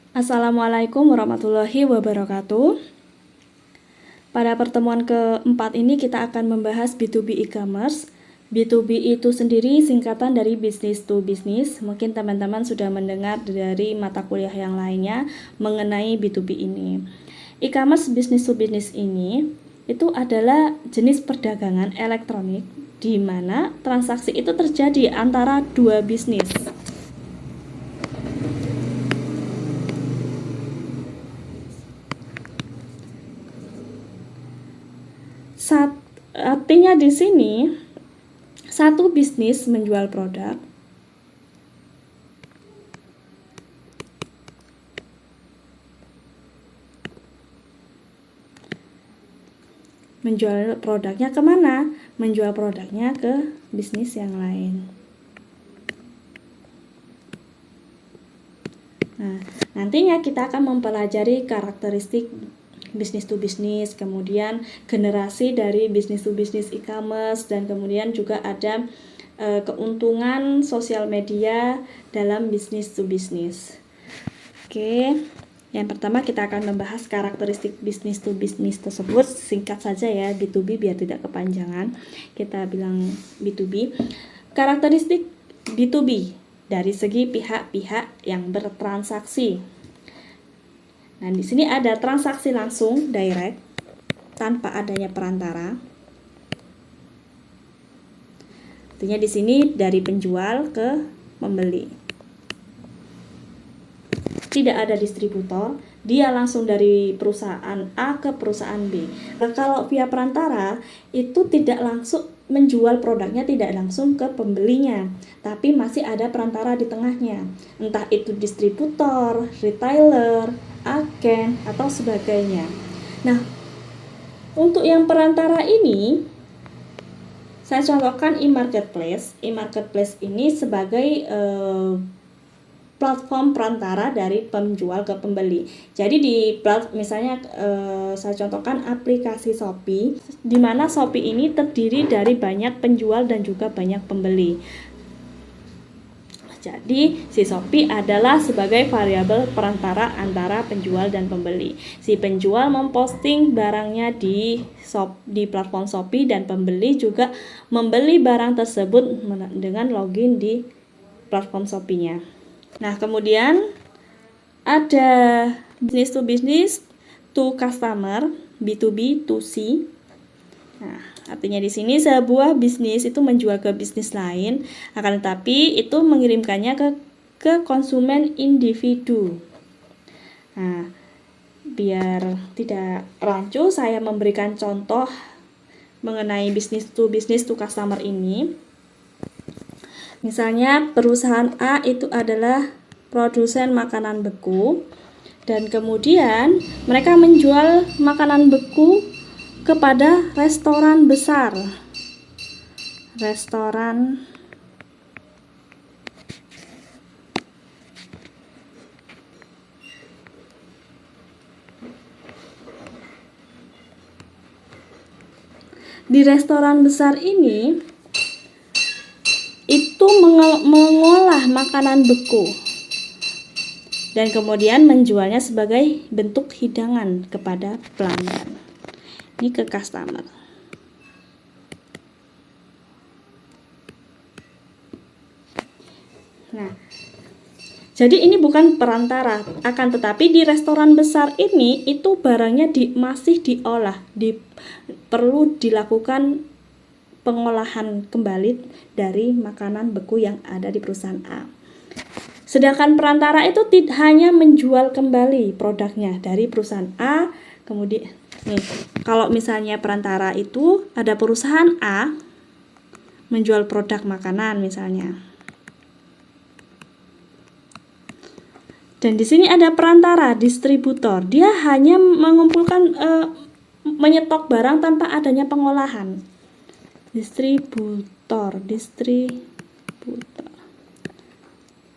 Assalamualaikum warahmatullahi wabarakatuh. Pada pertemuan keempat ini kita akan membahas B2B e-commerce. B2B itu sendiri singkatan dari business to business. Mungkin teman-teman sudah mendengar dari mata kuliah yang lainnya mengenai B2B ini. E-commerce business to business ini itu adalah jenis perdagangan elektronik di mana transaksi itu terjadi antara dua bisnis. Artinya di sini satu bisnis menjual produk, menjual produknya kemana? Menjual produknya ke bisnis yang lain. Nah, nantinya kita akan mempelajari karakteristik bisnis to bisnis, kemudian generasi dari bisnis to bisnis e-commerce, dan kemudian juga ada keuntungan sosial media dalam bisnis to bisnis. Oke, yang pertama kita akan membahas karakteristik bisnis to bisnis tersebut. Singkat saja ya, B2B biar tidak kepanjangan. Kita bilang B2B. Karakteristik B2B dari segi pihak-pihak yang bertransaksi. Nah, di sini ada transaksi langsung direct tanpa adanya perantara. Artinya di sini dari penjual ke pembeli. Tidak ada distributor, dia langsung dari perusahaan A ke perusahaan B. Nah, kalau via perantara itu tidak langsung menjual produknya, tidak langsung ke pembelinya, tapi masih ada perantara di tengahnya, entah itu distributor, retailer, agen, atau sebagainya. Nah, untuk yang perantara ini saya contohkan e-marketplace. E-marketplace ini sebagai platform perantara dari penjual ke pembeli. Jadi di misalnya saya contohkan aplikasi Shopee, di mana Shopee ini terdiri dari banyak penjual dan juga banyak pembeli. Jadi si Shopee adalah sebagai variabel perantara antara penjual dan pembeli. Si penjual memposting barangnya di platform Shopee dan pembeli juga membeli barang tersebut dengan login di platform Shopee-nya. Nah, kemudian ada business to business to customer, B2B to C. Nah, artinya di sini sebuah bisnis itu menjual ke bisnis lain, akan tetapi itu mengirimkannya ke konsumen individu. Nah, biar tidak rancu, saya memberikan contoh mengenai business to customer ini. Misalnya perusahaan A itu adalah produsen makanan beku, dan kemudian mereka menjual makanan beku kepada restoran besar. Di restoran besar ini itu mengolah makanan beku dan kemudian menjualnya sebagai bentuk hidangan kepada pelanggan. Ini ke customer. Nah, jadi ini bukan perantara, akan tetapi di restoran besar ini itu barangnya masih diolah, perlu dilakukan pengolahan kembali dari makanan beku yang ada di perusahaan A. Sedangkan perantara itu hanya menjual kembali produknya dari perusahaan A. Kemudian nih, kalau misalnya perantara itu ada perusahaan A menjual produk makanan misalnya. Dan di sini ada perantara, distributor. Dia hanya mengumpulkan menyetok barang tanpa adanya pengolahan. Distributor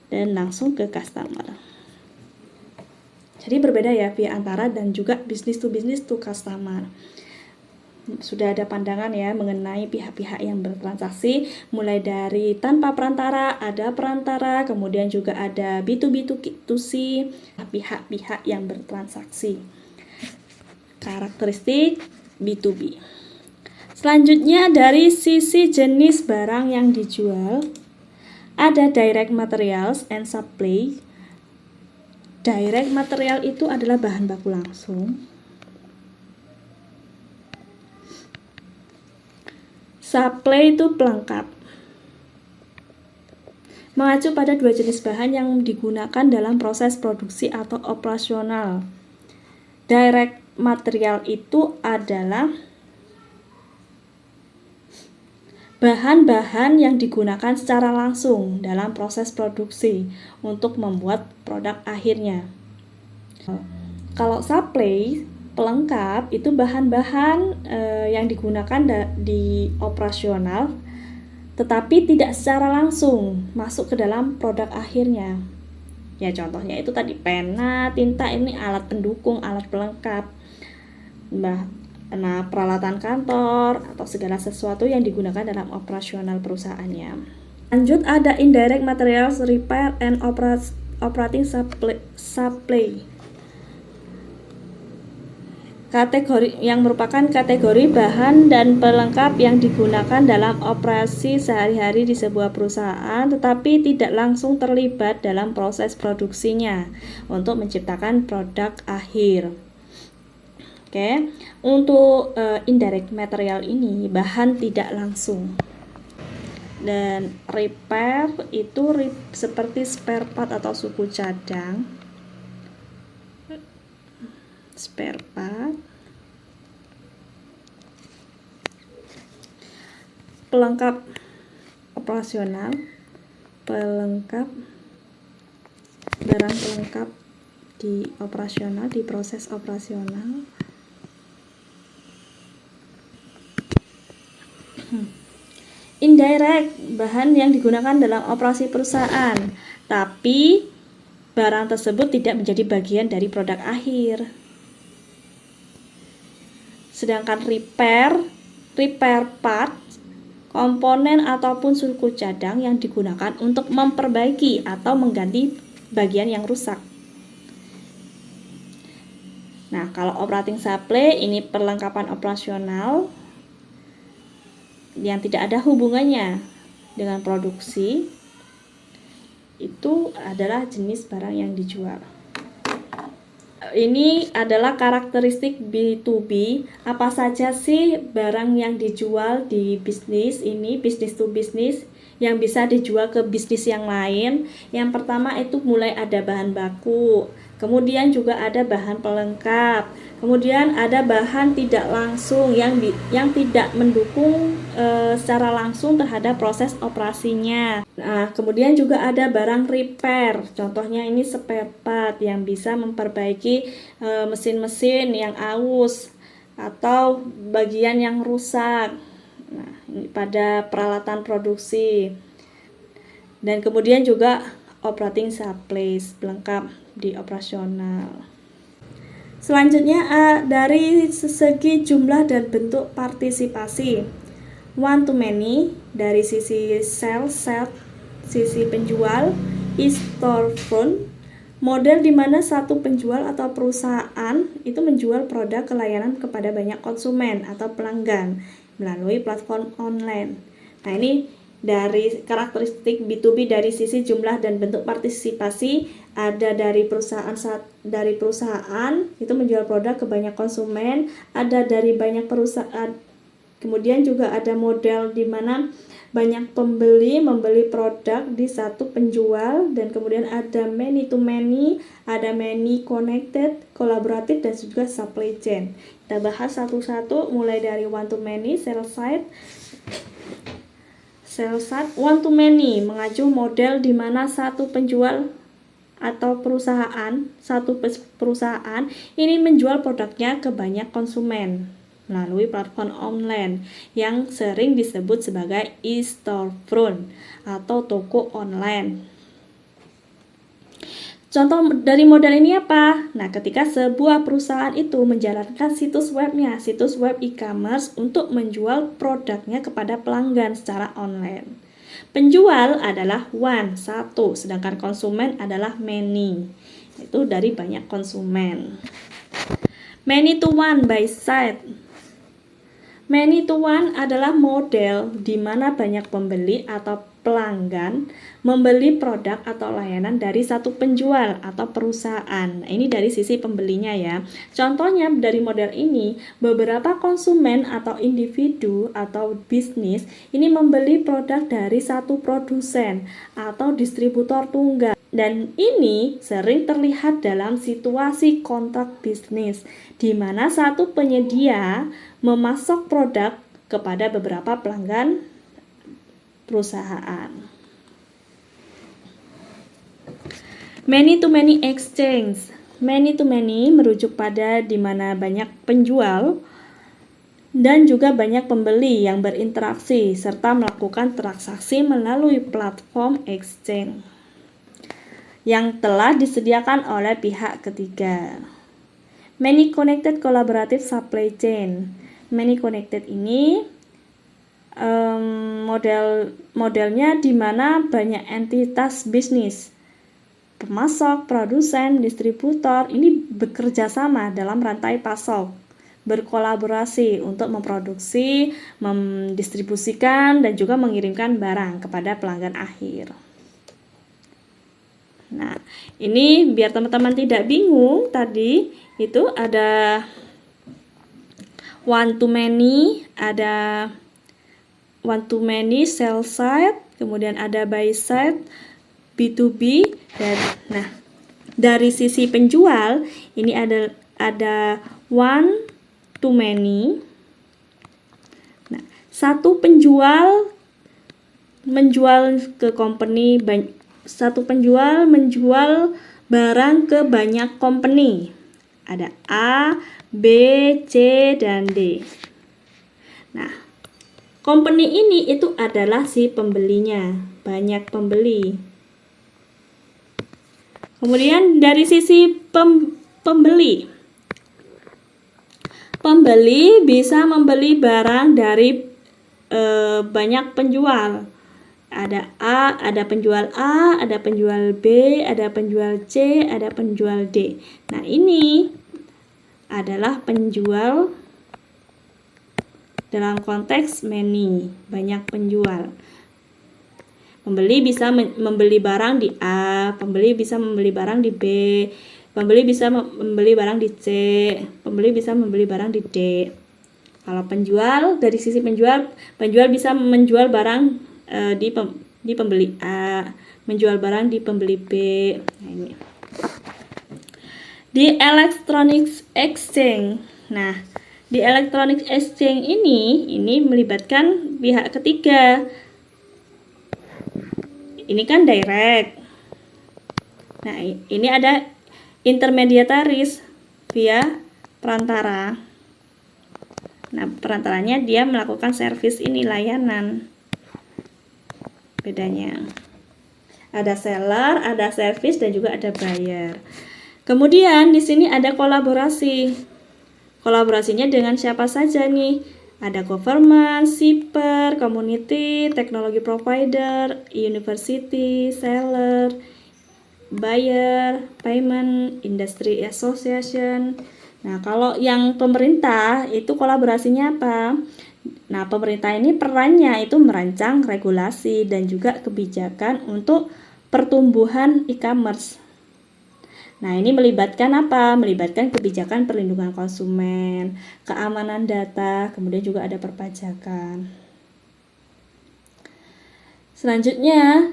dan langsung ke customer. Jadi berbeda ya via antara dan juga business to customer. sudah ada pandangan ya mengenai pihak-pihak yang bertransaksi, mulai dari tanpa perantara, ada perantara, kemudian juga ada B2B2C, pihak-pihak yang bertransaksi. Karakteristik B2B. Selanjutnya dari sisi jenis barang yang dijual, ada direct materials and supply. Direct material itu adalah bahan baku langsung. Supply itu pelengkap. Mengacu pada dua jenis bahan yang digunakan dalam proses produksi atau operasional. Direct material itu adalah bahan-bahan yang digunakan secara langsung dalam proses produksi untuk membuat produk akhirnya. Kalau supply pelengkap itu bahan-bahan yang digunakan di operasional tetapi tidak secara langsung masuk ke dalam produk akhirnya. Ya contohnya itu tadi pena, tinta, ini alat pendukung, alat pelengkap. Nah, peralatan kantor atau segala sesuatu yang digunakan dalam operasional perusahaannya. Lanjut ada indirect materials, repair and operating supply. Kategori yang merupakan kategori bahan dan pelengkap yang digunakan dalam operasi sehari-hari di sebuah perusahaan tetapi tidak langsung terlibat dalam proses produksinya untuk menciptakan produk akhir. Oke, untuk indirect material ini bahan tidak langsung. Dan repair itu seperti spare part atau suku cadang. Spare part. Pelengkap operasional, pelengkap barang pelengkap di operasional, di proses operasional. Indirect, bahan yang digunakan dalam operasi perusahaan, tapi barang tersebut tidak menjadi bagian dari produk akhir. Sedangkan repair part, komponen ataupun suku cadang yang digunakan untuk memperbaiki atau mengganti bagian yang rusak. Nah, kalau operating supply ini perlengkapan operasional yang tidak ada hubungannya dengan produksi, itu adalah jenis barang yang dijual. Ini adalah karakteristik B2B. Apa saja sih barang yang dijual di bisnis ini, bisnis to bisnis, yang bisa dijual ke bisnis yang lain? Yang pertama itu mulai ada bahan baku, kemudian juga ada bahan pelengkap, kemudian ada bahan tidak langsung yang tidak mendukung secara langsung terhadap proses operasinya. Nah, kemudian juga ada barang repair, contohnya ini spare part yang bisa memperbaiki mesin-mesin yang aus atau bagian yang rusak. Nah, ini pada peralatan produksi. Dan kemudian juga operating supplies, pelengkap di operasional. Selanjutnya dari segi jumlah dan bentuk partisipasi. One to many dari sisi sales, sisi penjual, is storefront, model di mana satu penjual atau perusahaan itu menjual produk ke layanan kepada banyak konsumen atau pelanggan melalui platform online. Nah, ini dari karakteristik B2B dari sisi jumlah dan bentuk partisipasi. Ada dari perusahaan itu menjual produk ke banyak konsumen, ada dari banyak perusahaan. Kemudian juga ada model di mana banyak pembeli membeli produk di satu penjual, dan kemudian ada many to many, ada many connected, kolaboratif, dan juga supply chain. Kita bahas satu-satu mulai dari one to many, sales side. One to many mengacu model di mana satu penjual atau satu perusahaan ini menjual produknya ke banyak konsumen melalui platform online yang sering disebut sebagai e-storefront atau toko online. Contoh dari model ini apa? Nah, ketika sebuah perusahaan itu menjalankan situs webnya, situs web e-commerce untuk menjual produknya kepada pelanggan secara online. Penjual adalah one, satu, sedangkan konsumen adalah many. Itu dari banyak konsumen. Many to one by site. Many to one adalah model di mana banyak pembeli atau pelanggan membeli produk atau layanan dari satu penjual atau perusahaan. Nah, ini dari sisi pembelinya ya. Contohnya dari model ini, beberapa konsumen atau individu atau bisnis ini membeli produk dari satu produsen atau distributor tunggal. Dan ini sering terlihat dalam situasi kontrak bisnis, di mana satu penyedia memasok produk kepada beberapa pelanggan perusahaan. Many to many exchange. Many to many merujuk pada di mana banyak penjual dan juga banyak pembeli yang berinteraksi serta melakukan transaksi melalui platform exchange yang telah disediakan oleh pihak ketiga. Many connected collaborative supply chain. Many connected ini modelnya di mana banyak entitas bisnis, pemasok, produsen, distributor ini bekerja sama dalam rantai pasok, berkolaborasi untuk memproduksi, mendistribusikan, dan juga mengirimkan barang kepada pelanggan akhir. Nah, ini biar teman-teman tidak bingung, tadi itu ada one to many, ada one to many sell side, kemudian ada buy side, B2B, dan nah dari sisi penjual ini ada one to many. Nah, satu penjual menjual ke company, satu penjual menjual barang ke banyak company. Ada A, B, C, dan D. Nah, company ini itu adalah si pembelinya, banyak pembeli. Kemudian dari sisi pembeli bisa membeli barang dari banyak penjual. Ada A, ada penjual A, ada penjual B, ada penjual C, ada penjual D. Nah, ini adalah penjual dalam konteks many, banyak penjual. Pembeli bisa membeli barang di A, pembeli bisa membeli barang di B, pembeli bisa membeli barang di C, pembeli bisa membeli barang di D. Kalau penjual, dari sisi penjual bisa menjual barang di pembeli A, menjual barang di pembeli B. Nah, ini. Di electronic exchange. Nah, di electronic exchange ini melibatkan pihak ketiga. Ini kan direct. Nah, ini ada intermediaries via perantara. Nah, perantaranya dia melakukan servis ini, layanan. Bedanya ada seller, ada service, dan juga ada buyer. Kemudian di sini ada kolaborasi. Kolaborasinya dengan siapa saja nih? Ada government, shipper, community, teknologi provider, university, seller, buyer, payment, industry association. Nah, kalau yang pemerintah itu kolaborasinya apa? Nah, pemerintah ini perannya itu merancang regulasi dan juga kebijakan untuk pertumbuhan e-commerce. Nah, ini melibatkan apa? Melibatkan kebijakan perlindungan konsumen, keamanan data, kemudian juga ada perpajakan. Selanjutnya,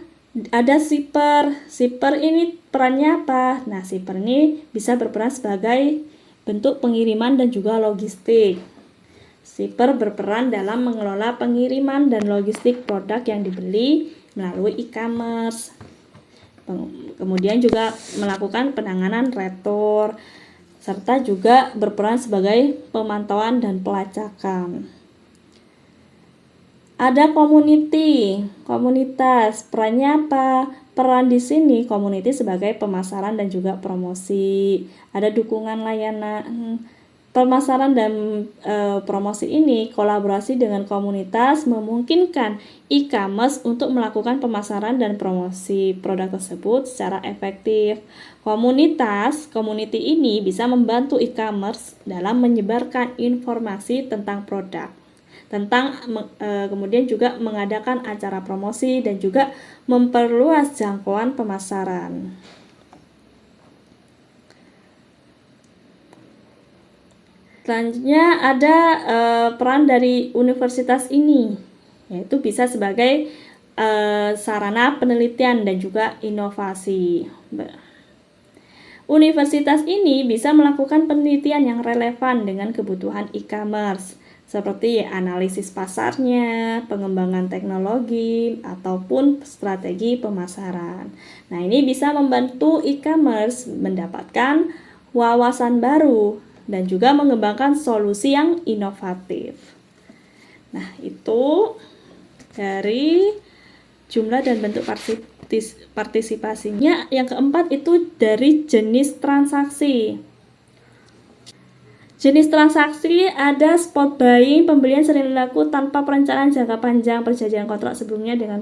ada shipper. Shipper ini perannya apa? Nah, shipper ini bisa berperan sebagai bentuk pengiriman dan juga logistik. Shipper berperan dalam mengelola pengiriman dan logistik produk yang dibeli melalui e-commerce. Kemudian juga melakukan penanganan retur, serta juga berperan sebagai pemantauan dan pelacakan. Ada komunitas. Perannya apa? Peran di sini community sebagai pemasaran dan juga promosi. Ada dukungan layanan. Pemasaran dan promosi ini kolaborasi dengan komunitas memungkinkan e-commerce untuk melakukan pemasaran dan promosi produk tersebut secara efektif. Community ini bisa membantu e-commerce dalam menyebarkan informasi tentang produk, kemudian juga mengadakan acara promosi dan juga memperluas jangkauan pemasaran. Selanjutnya ada peran dari universitas ini, yaitu bisa sebagai sarana penelitian dan juga inovasi. Universitas ini bisa melakukan penelitian yang relevan dengan kebutuhan e-commerce, seperti analisis pasarnya, pengembangan teknologi, ataupun strategi pemasaran. Nah, ini bisa membantu e-commerce mendapatkan wawasan baru dan juga mengembangkan solusi yang inovatif. Nah, itu dari jumlah dan bentuk partisipasinya. Yang keempat itu dari jenis transaksi. Jenis transaksi ada spot buying, pembelian sering dilakukan tanpa perencanaan jangka panjang, perjanjian kontrak sebelumnya dengan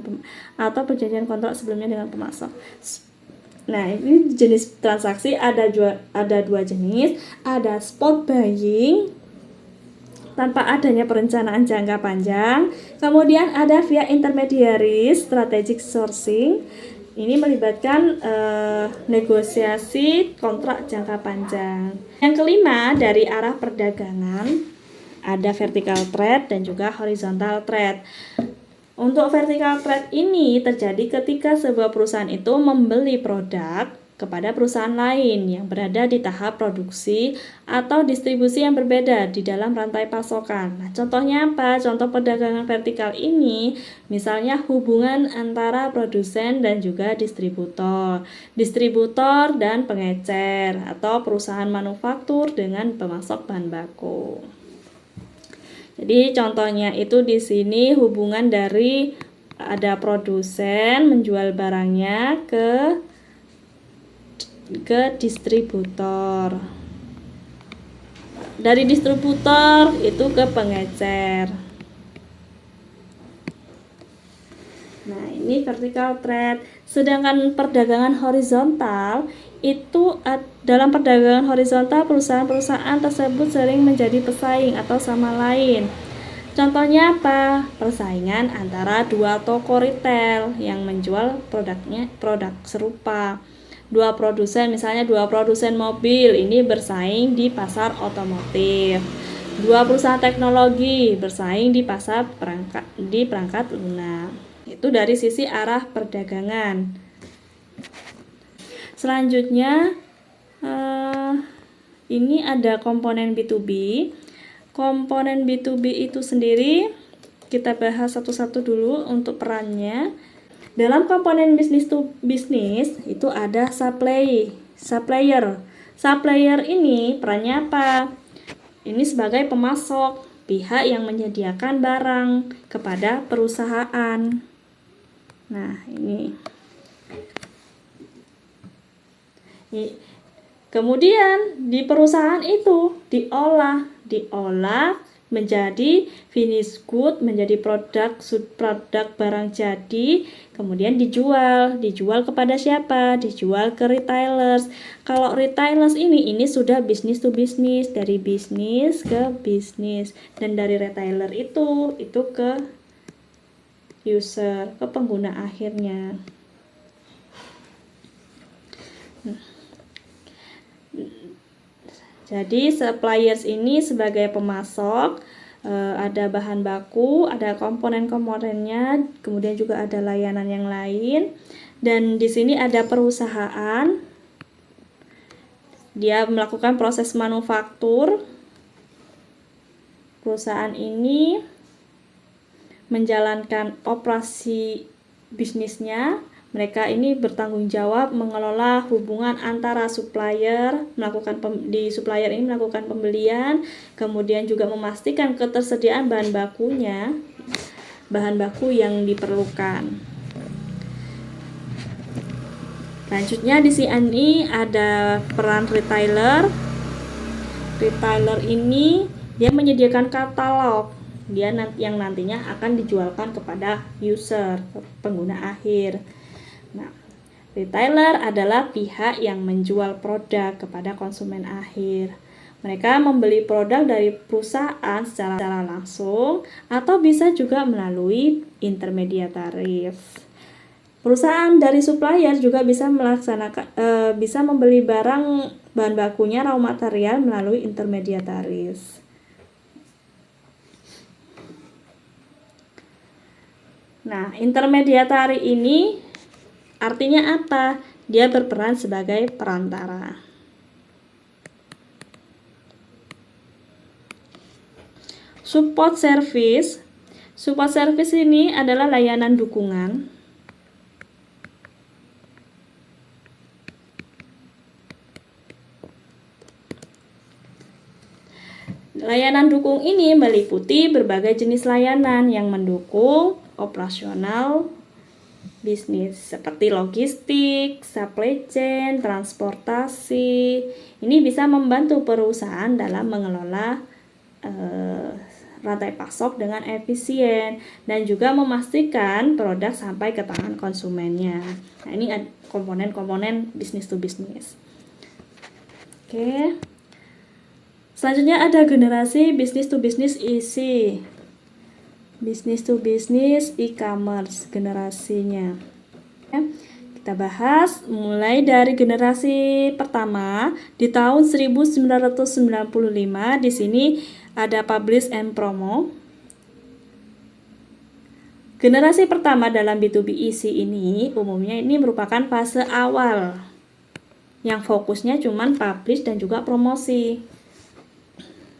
pemasok. Nah, ini jenis transaksi ada dua jenis. Ada spot buying tanpa adanya perencanaan jangka panjang. Kemudian ada via intermediaries, strategic sourcing. Ini melibatkan negosiasi kontrak jangka panjang. Yang kelima, dari arah perdagangan ada vertical trade dan juga horizontal trade. Untuk vertical trade ini terjadi ketika sebuah perusahaan itu membeli produk kepada perusahaan lain yang berada di tahap produksi atau distribusi yang berbeda di dalam rantai pasokan. Nah, contohnya apa? Contoh perdagangan vertikal ini misalnya hubungan antara produsen dan juga distributor dan pengecer, atau perusahaan manufaktur dengan pemasok bahan baku. Jadi contohnya itu di sini hubungan dari ada produsen menjual barangnya ke distributor. Dari distributor itu ke pengecer. Nah, ini vertical trade. Sedangkan perdagangan horizontal itu dalam perdagangan horizontal perusahaan-perusahaan tersebut sering menjadi pesaing atau sama lain. Contohnya apa? Persaingan antara dua toko retail yang menjual produk serupa. Misalnya dua produsen mobil ini bersaing di pasar otomotif. Dua perusahaan teknologi bersaing di pasar perangkat lunak. Itu dari sisi arah perdagangan. Selanjutnya ini ada komponen B2B. Komponen B2B itu sendiri kita bahas satu-satu dulu untuk perannya. Dalam komponen bisnis to bisnis itu ada supplier. Supplier ini perannya apa? Ini sebagai pemasok, pihak yang menyediakan barang kepada perusahaan. Nah, ini. Kemudian di perusahaan itu diolah menjadi finished good, menjadi produk barang jadi, kemudian dijual kepada siapa? Dijual ke retailers. Kalau retailers ini sudah bisnis to bisnis, dari bisnis ke bisnis, dan dari retailer itu ke user, ke pengguna akhirnya. Jadi suppliers ini sebagai pemasok, ada bahan baku, ada komponen-komponennya, kemudian juga ada layanan yang lain. Dan di sini ada perusahaan, dia melakukan proses manufaktur. Perusahaan ini menjalankan operasi bisnisnya. Mereka ini bertanggung jawab mengelola hubungan antara supplier, supplier ini melakukan pembelian, kemudian juga memastikan ketersediaan bahan bakunya. bahan baku yang diperlukan. Selanjutnya di sini ada peran retailer. Retailer ini dia menyediakan katalog yang nantinya akan dijualkan kepada user, pengguna akhir. Nah, retailer adalah pihak yang menjual produk kepada konsumen akhir. Mereka membeli produk dari perusahaan secara langsung atau bisa juga melalui intermediaris. Perusahaan dari supplier juga bisa bisa membeli bahan bakunya raw material melalui intermediaris. Nah, intermediari ini artinya apa? Dia berperan sebagai perantara. Support service. Support service ini adalah layanan dukungan. Layanan dukung ini meliputi berbagai jenis layanan yang mendukung operasional bisnis seperti logistik, supply chain, transportasi. Ini bisa membantu perusahaan dalam mengelola rantai pasok dengan efisien dan juga memastikan produk sampai ke tangan konsumennya. Nah, ini komponen-komponen bisnis to bisnis. Oke. Selanjutnya ada generasi business to business EC. Business to business e-commerce generasinya. Kita bahas mulai dari generasi pertama di tahun 1995. Di sini ada publish and promo. Generasi pertama dalam B2B EC ini umumnya ini merupakan fase awal yang fokusnya cuman publish dan juga promosi.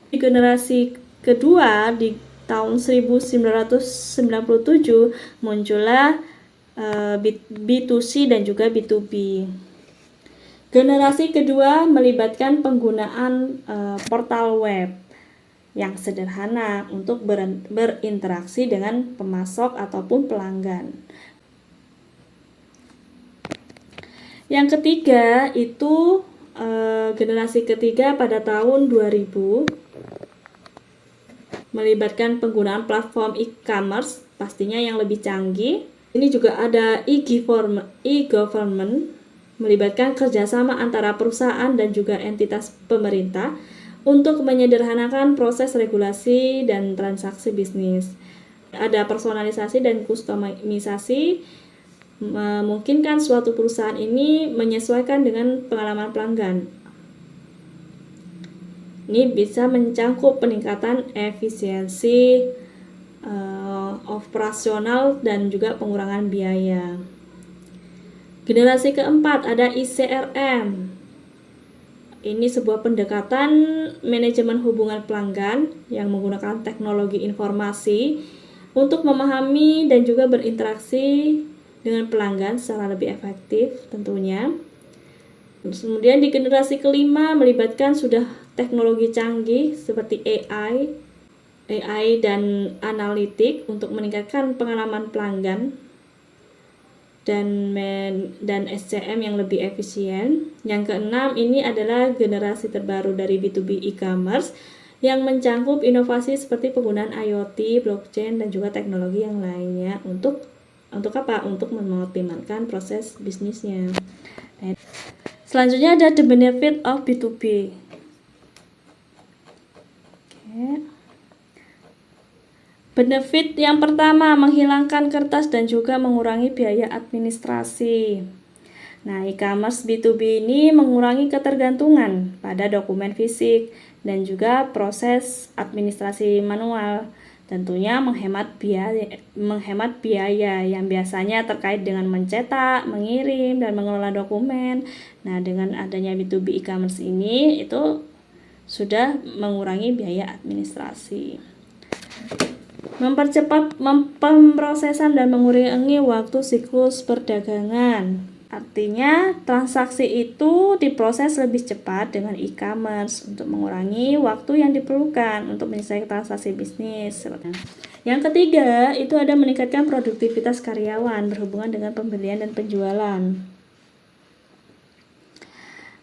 Di generasi kedua di tahun 1997 muncullah B2C dan juga B2B. Generasi kedua melibatkan penggunaan portal web yang sederhana untuk berinteraksi dengan pemasok ataupun pelanggan. Yang ketiga itu generasi ketiga pada tahun 2000 melibatkan penggunaan platform e-commerce pastinya yang lebih canggih. Ini juga ada e-government melibatkan kerjasama antara perusahaan dan juga entitas pemerintah untuk menyederhanakan proses regulasi dan transaksi bisnis. Ada personalisasi dan kustomisasi, memungkinkan suatu perusahaan ini menyesuaikan dengan pengalaman pelanggan. Ini bisa mencangkup peningkatan efisiensi operasional dan juga pengurangan biaya. Generasi keempat ada ICRM. Ini sebuah pendekatan manajemen hubungan pelanggan yang menggunakan teknologi informasi untuk memahami dan juga berinteraksi dengan pelanggan secara lebih efektif tentunya. Kemudian di generasi kelima melibatkan sudah teknologi canggih seperti AI dan analitik untuk meningkatkan pengalaman pelanggan dan SCM yang lebih efisien. Yang keenam ini adalah generasi terbaru dari B2B e-commerce yang mencangkup inovasi seperti penggunaan IoT, blockchain dan juga teknologi yang lainnya untuk apa? Untuk mengoptimalkan proses bisnisnya. Selanjutnya ada the benefit of B2B. Benefit yang pertama, menghilangkan kertas dan juga mengurangi biaya administrasi. Nah, e-commerce B2B ini mengurangi ketergantungan pada dokumen fisik dan juga proses administrasi manual. Tentunya menghemat biaya yang biasanya terkait dengan mencetak, mengirim, dan mengelola dokumen. Nah, dengan adanya B2B e-commerce ini itu sudah mengurangi biaya administrasi. Mempercepat pemrosesan dan mengurangi waktu siklus perdagangan. Artinya, transaksi itu diproses lebih cepat dengan e-commerce untuk mengurangi waktu yang diperlukan untuk menyelesaikan transaksi bisnis. Yang ketiga, itu ada meningkatkan produktivitas karyawan berhubungan dengan pembelian dan penjualan.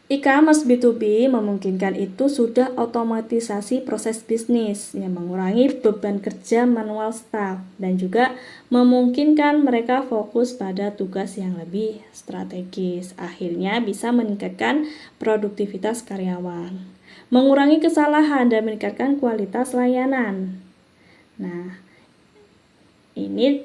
E-commerce B2B memungkinkan itu sudah otomatisasi proses bisnis yang mengurangi beban kerja manual staff dan juga memungkinkan mereka fokus pada tugas yang lebih strategis. Akhirnya bisa meningkatkan produktivitas karyawan, mengurangi kesalahan dan meningkatkan kualitas layanan. Nah, ini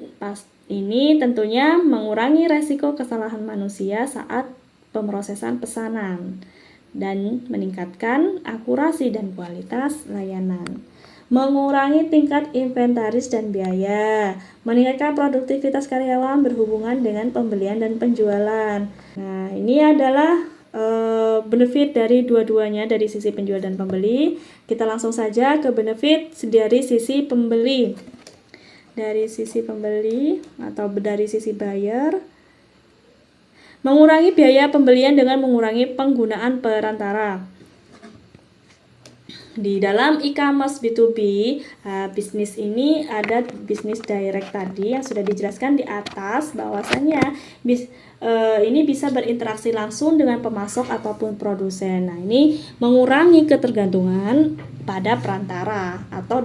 tentunya mengurangi resiko kesalahan manusia saat pemrosesan pesanan dan meningkatkan akurasi dan kualitas layanan, mengurangi tingkat inventaris dan biaya, meningkatkan produktivitas karyawan berhubungan dengan pembelian dan penjualan. Nah, ini adalah benefit dari dua-duanya, dari sisi penjual dan pembeli. Kita langsung saja ke benefit dari sisi pembeli. Dari sisi pembeli atau dari sisi buyer, mengurangi biaya pembelian dengan mengurangi penggunaan perantara. Di dalam e-commerce B2B, bisnis ini ada bisnis direct tadi yang sudah dijelaskan di atas, bahwasanya ini bisa berinteraksi langsung dengan pemasok ataupun produsen. Nah, ini mengurangi ketergantungan pada perantara atau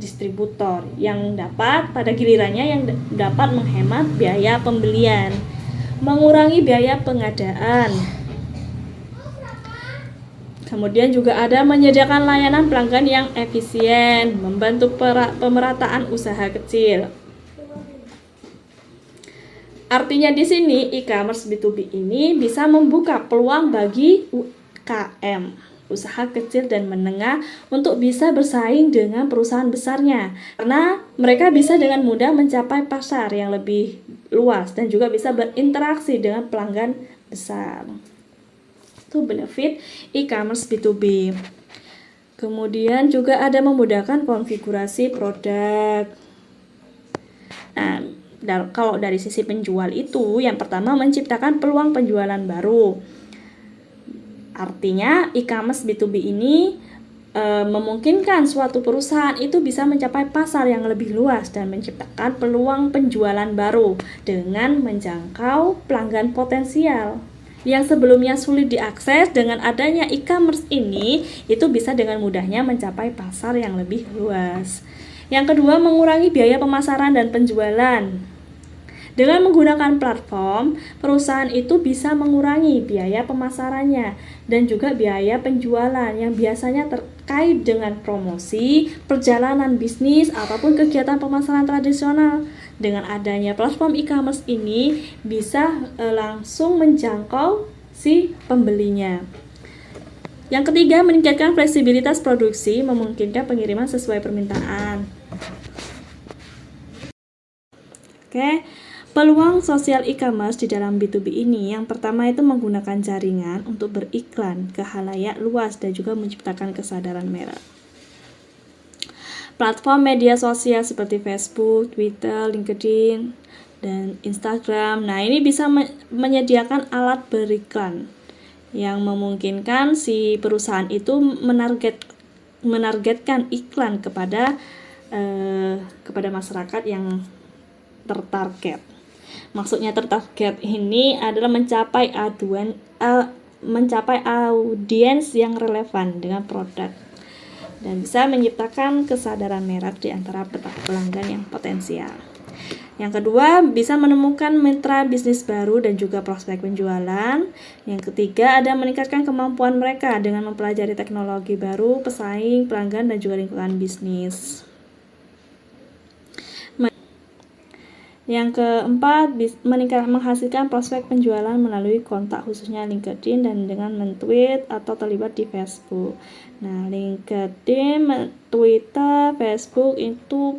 distributor yang dapat pada gilirannya yang dapat menghemat biaya pembelian, mengurangi biaya pengadaan. Kemudian juga ada menyediakan layanan pelanggan yang efisien, membantu pemerataan usaha kecil. Artinya di sini e-commerce B2B ini bisa membuka peluang bagi UKM, usaha kecil dan menengah, untuk bisa bersaing dengan perusahaan besarnya, karena mereka bisa dengan mudah mencapai pasar yang lebih luas dan juga bisa berinteraksi dengan pelanggan besar. Itu benefit e-commerce B2B. Kemudian juga ada memudahkan konfigurasi produk. Nah, kalau dari sisi penjual itu, yang pertama menciptakan peluang penjualan baru. Artinya e-commerce B2B ini memungkinkan suatu perusahaan itu bisa mencapai pasar yang lebih luas dan menciptakan peluang penjualan baru dengan menjangkau pelanggan potensial yang sebelumnya sulit diakses. Dengan adanya e-commerce ini, itu bisa dengan mudahnya mencapai pasar yang lebih luas. Yang kedua, mengurangi biaya pemasaran dan penjualan. Dengan menggunakan platform, perusahaan itu bisa mengurangi biaya pemasarannya dan juga biaya penjualan yang biasanya terkait dengan promosi, perjalanan bisnis, ataupun kegiatan pemasaran tradisional. Dengan adanya platform e-commerce ini bisa langsung menjangkau si pembelinya. Yang ketiga, meningkatkan fleksibilitas produksi, memungkinkan pengiriman sesuai permintaan. Oke. Peluang sosial e-commerce di dalam B2B ini, yang pertama itu menggunakan jaringan untuk beriklan ke khalayak luas dan juga menciptakan kesadaran merek. Platform media sosial seperti Facebook, Twitter, LinkedIn, dan Instagram. Nah, ini bisa menyediakan alat beriklan yang memungkinkan si perusahaan itu menargetkan iklan kepada masyarakat yang tertarget. Maksudnya tertarget ini adalah mencapai audiens yang relevan dengan produk dan bisa menciptakan kesadaran merek di antara pelanggan yang potensial. Yang kedua, bisa menemukan mitra bisnis baru dan juga prospek penjualan. Yang ketiga, ada meningkatkan kemampuan mereka dengan mempelajari teknologi baru, pesaing, pelanggan, dan juga lingkungan bisnis. Yang keempat, menghasilkan prospek penjualan melalui kontak khususnya LinkedIn dan dengan men-tweet atau terlibat di Facebook. Nah, LinkedIn, Twitter, Facebook itu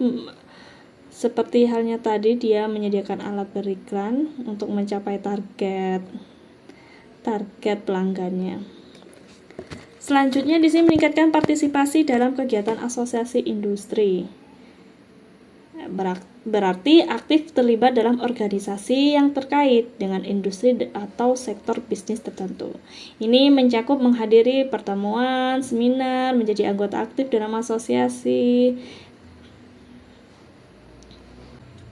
seperti halnya tadi, dia menyediakan alat beriklan untuk mencapai target pelanggannya. Selanjutnya di sini meningkatkan partisipasi dalam kegiatan asosiasi industri. Berarti aktif terlibat dalam organisasi yang terkait dengan industri atau sektor bisnis tertentu. Ini mencakup menghadiri pertemuan, seminar, menjadi anggota aktif dalam asosiasi,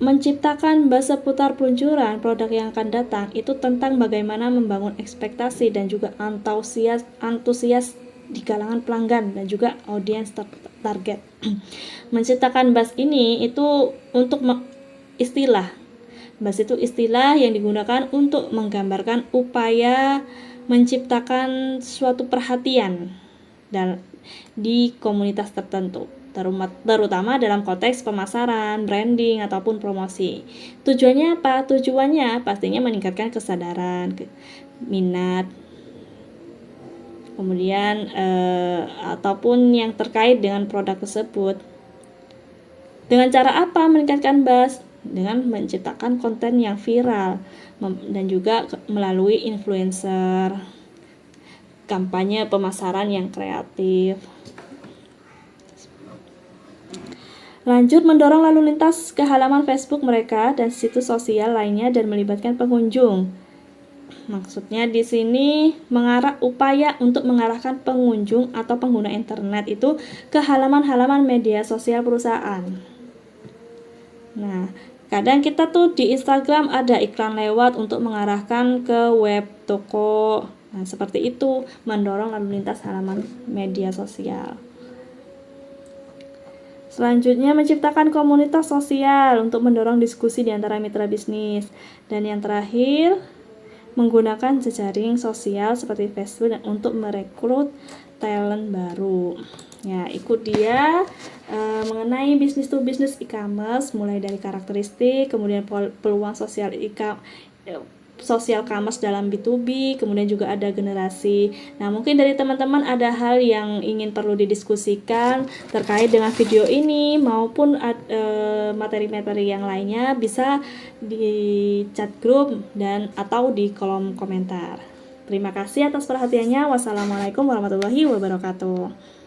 menciptakan buzz seputar peluncuran produk yang akan datang. Itu tentang bagaimana membangun ekspektasi dan juga antusias di kalangan pelanggan dan juga audiens target. Menciptakan buzz ini itu untuk istilah. Buzz itu istilah yang digunakan untuk menggambarkan upaya menciptakan suatu perhatian di komunitas tertentu, terutama dalam konteks pemasaran, branding, ataupun promosi. Tujuannya apa? Tujuannya pastinya meningkatkan kesadaran, minat, kemudian ataupun yang terkait dengan produk tersebut. Dengan cara apa meningkatkan buzz? Dengan menciptakan konten yang viral dan juga melalui influencer, kampanye pemasaran yang kreatif. Lanjut, mendorong lalu lintas ke halaman Facebook mereka dan situs sosial lainnya dan melibatkan pengunjung. Maksudnya di sini upaya untuk mengarahkan pengunjung atau pengguna internet itu ke halaman-halaman media sosial perusahaan. Nah, kadang kita tuh di Instagram ada iklan lewat untuk mengarahkan ke web toko. Nah, seperti itu, mendorong lalu lintas halaman media sosial. Selanjutnya, menciptakan komunitas sosial untuk mendorong diskusi di antara mitra bisnis. Dan yang terakhir, menggunakan jejaring sosial seperti Facebook untuk merekrut talent baru. Ya, ikut dia mengenai bisnis to bisnis e-commerce, mulai dari karakteristik, kemudian peluang sosial commerce dalam B2B, kemudian juga ada generasi. Nah, mungkin dari teman-teman ada hal yang ingin perlu didiskusikan terkait dengan video ini maupun materi-materi yang lainnya, bisa di chat grup dan atau di kolom komentar. Terima kasih atas perhatiannya. Wassalamualaikum warahmatullahi wabarakatuh.